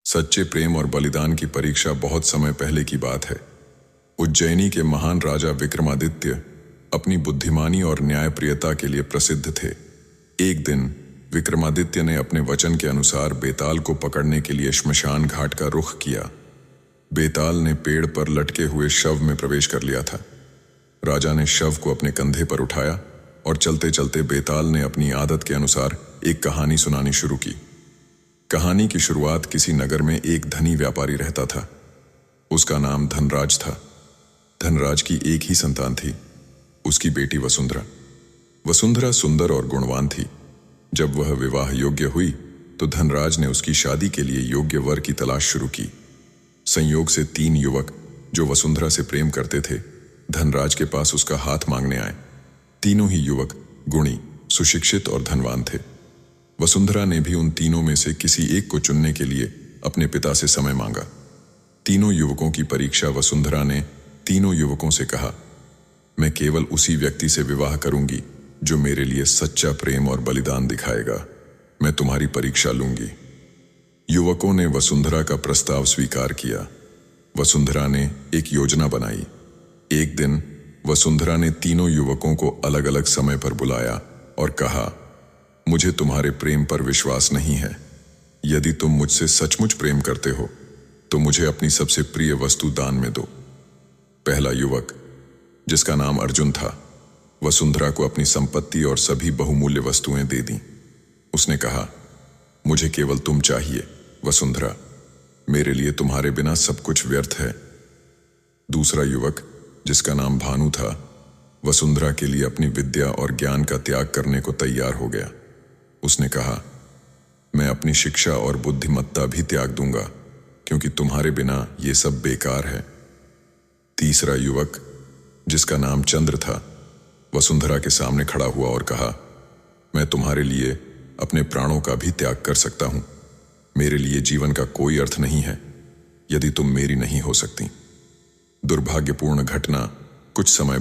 सच्चे प्रेम और बलिदान की परीक्षा बहुत समय पहले की बात है। उज्जैनी के महान राजा विक्रमादित्य अपनी बुद्धिमानी और न्यायप्रियता के लिए प्रसिद्ध थे। एक दिन विक्रमादित्य ने अपने वचन के अनुसार बेताल को पकड़ने के लिए श्मशान घाट का रुख किया। बेताल ने पेड़ पर लटके हुए शव में प्रवेश कर लिया था। राजा ने शव को अपने कंधे पर उठाया और चलते चलते बेताल ने अपनी आदत के अनुसार एक कहानी सुनानी शुरू की। कहानी की शुरुआत किसी नगर में एक धनी व्यापारी रहता था। उसका नाम धनराज था। धनराज की एक ही संतान थी, उसकी बेटी वसुंधरा। वसुंधरा सुंदर और गुणवान थी। जब वह विवाह योग्य हुई तो धनराज ने उसकी शादी के लिए योग्य वर की तलाश शुरू की। संयोग से 3 युवक जो वसुंधरा से प्रेम करते थे धनराज के पास उसका हाथ मांगने आए। तीनों ही युवक गुणी, सुशिक्षित और धनवान थे। वसुंधरा ने भी उन तीनों में से किसी एक को चुनने के लिए अपने पिता से समय मांगा। तीनों युवकों की परीक्षा वसुंधरा ने तीनों युवकों से कहा, मैं केवल उसी व्यक्ति से विवाह करूंगी जो मेरे लिए सच्चा प्रेम और बलिदान दिखाएगा। मैं तुम्हारी परीक्षा लूंगी। युवकों ने वसुंधरा का प्रस्ताव स्वीकार किया। वसुंधरा ने एक योजना बनाई। एक दिन वसुंधरा ने तीनों युवकों को अलग अलग समय पर बुलाया और कहा, मुझे तुम्हारे प्रेम पर विश्वास नहीं है। यदि तुम मुझसे सचमुच प्रेम करते हो तो मुझे अपनी सबसे प्रिय वस्तु दान में दो। पहला युवक, जिसका नाम अर्जुन था, वसुंधरा को अपनी संपत्ति और सभी बहुमूल्य वस्तुएं दे दी। उसने कहा, मुझे केवल तुम चाहिए वसुंधरा, मेरे लिए तुम्हारे बिना सब कुछ व्यर्थ है। दूसरा युवक, जिसका नाम भानु था, वसुंधरा के लिए अपनी विद्या और ज्ञान का त्याग करने को तैयार हो गया। उसने कहा, मैं अपनी शिक्षा और बुद्धिमत्ता भी त्याग दूंगा क्योंकि तुम्हारे बिना ये सब बेकार है। तीसरा युवक, जिसका नाम चंद्र था, वसुंधरा के सामने खड़ा हुआ और कहा, मैं तुम्हारे लिए अपने प्राणों का भी त्याग कर सकता हूं। मेरे लिए जीवन का कोई अर्थ नहीं है यदि तुम मेरी नहीं हो सकती। दुर्भाग्यपूर्ण घटना कुछ समय